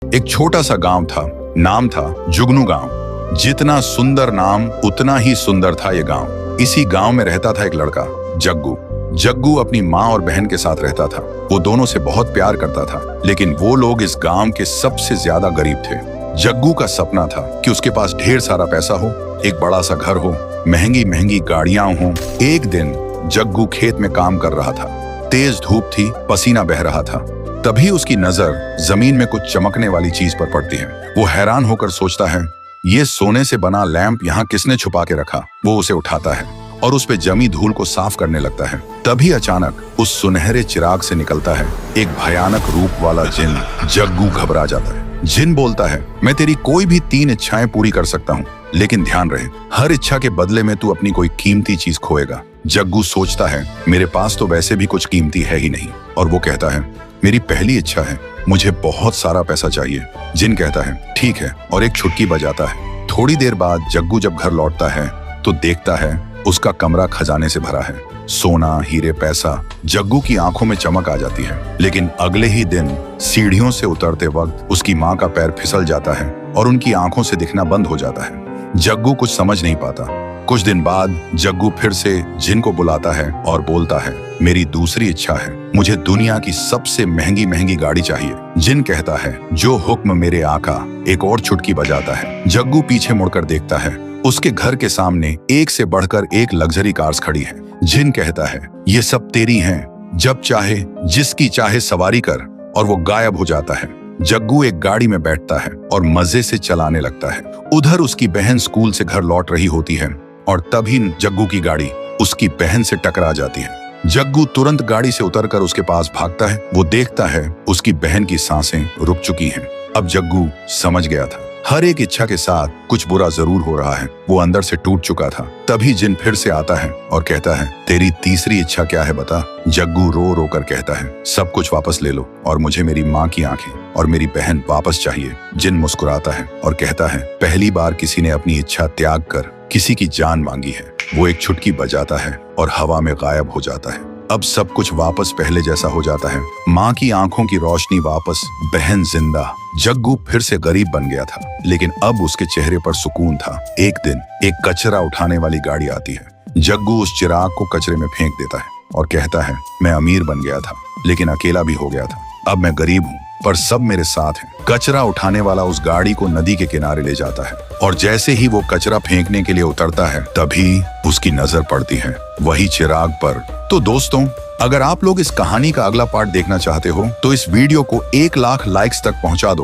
एक छोटा सा गांव था, नाम था जुगनू गांव। जितना सुंदर नाम उतना ही सुंदर था ये गांव। इसी गांव में रहता था एक लड़का, जग्गू। जग्गू अपनी माँ और बहन के साथ रहता था। वो दोनों से बहुत प्यार करता था, लेकिन वो लोग इस गांव के सबसे ज्यादा गरीब थे। जग्गू का सपना था कि उसके पास ढेर सारा पैसा हो, एक बड़ा सा घर हो, महंगी महंगी गाड़ियां हो। एक दिन जग्गू खेत में काम कर रहा था। तेज धूप थी, पसीना बह रहा था। तभी उसकी नजर जमीन में कुछ चमकने वाली चीज पर पड़ती है। वो हैरान होकर सोचता है, ये सोने से बना लैंप यहाँ किसने छुपा के रखा। वो उसे उठाता है और उस पे जमी धूल को साफ करने लगता है। तभी अचानक उस सुनहरे चिराग से निकलता है एक भयानक रूप वाला जिन। जग्गू घबरा जाता है। जिन बोलता है, मैं तेरी कोई भी 3 इच्छाएं पूरी कर सकता हूँ, लेकिन ध्यान रहे, हर इच्छा के बदले में तू अपनी कोई कीमती चीज खोएगा। जग्गू सोचता है, मेरे पास तो वैसे भी कुछ कीमती है ही नहीं। और वो कहता है, मेरी पहली इच्छा है, मुझे बहुत सारा पैसा चाहिए। जिन कहता है, ठीक है, और एक छुटकी बजाता है। थोड़ी देर बाद जग्गू जब घर लौटता है तो देखता है उसका कमरा खजाने से भरा है। सोना, हीरे, पैसा। जग्गू की आंखों में चमक आ जाती है। लेकिन अगले ही दिन सीढ़ियों से उतरते वक्त उसकी माँ का पैर फिसल जाता है और उनकी आंखों से दिखना बंद हो जाता है। जग्गू कुछ समझ नहीं पाता। कुछ दिन बाद जग्गू फिर से जिन को बुलाता है और बोलता है, मेरी दूसरी इच्छा है, मुझे दुनिया की सबसे महंगी महंगी गाड़ी चाहिए। जिन कहता है, जो हुक्म मेरे आका। एक और चुटकी बजाता है। जग्गू पीछे मुड़कर देखता है। उसके घर के सामने एक से बढ़कर एक लग्जरी कार्स खड़ी है। जिन कहता है, ये सब तेरी हैं, जब चाहे जिसकी चाहे सवारी कर। और वो गायब हो जाता है। जग्गू एक गाड़ी में बैठता है और मजे से चलाने लगता है। उधर उसकी बहन स्कूल से घर लौट रही होती है और तभी जग्गू की गाड़ी उसकी बहन से टकरा जाती है। जग्गू तुरंत गाड़ी से उतरकर उसके पास भागता है। वो देखता है उसकी बहन की सांसें रुक चुकी हैं। अब जग्गू समझ गया था, हर एक इच्छा के साथ कुछ बुरा जरूर हो रहा है। वो अंदर से टूट चुका था। तभी जिन फिर से आता है और कहता है, तेरी तीसरी इच्छा क्या है बता। जग्गू रो रो कर कहता है, सब कुछ वापस ले लो और मुझे मेरी माँ की आंखें और मेरी बहन वापस चाहिए। जिन मुस्कुराता है और कहता है, पहली बार किसी ने अपनी इच्छा त्याग कर किसी की जान मांगी है। वो एक छुटकी बजाता है और हवा में गायब हो जाता है। अब सब कुछ वापस पहले जैसा हो जाता है। माँ की आंखों की रोशनी वापस, बहन जिंदा। जग्गू फिर से गरीब बन गया था, लेकिन अब उसके चेहरे पर सुकून था। एक दिन एक कचरा उठाने वाली गाड़ी आती है। जग्गू उस चिराग को कचरे में फेंक देता है और कहता है, मैं अमीर बन गया था, लेकिन अकेला भी हो गया था। अब मैं गरीब हूँ, पर सब मेरे साथ हैं। कचरा उठाने वाला उस गाड़ी को नदी के किनारे ले जाता है और जैसे ही वो कचरा फेंकने के लिए उतरता है, तभी उसकी नजर पड़ती है वही चिराग पर। तो दोस्तों, अगर आप लोग इस कहानी का अगला पार्ट देखना चाहते हो तो इस वीडियो को 1 लाख लाइक्स तक पहुंचा दो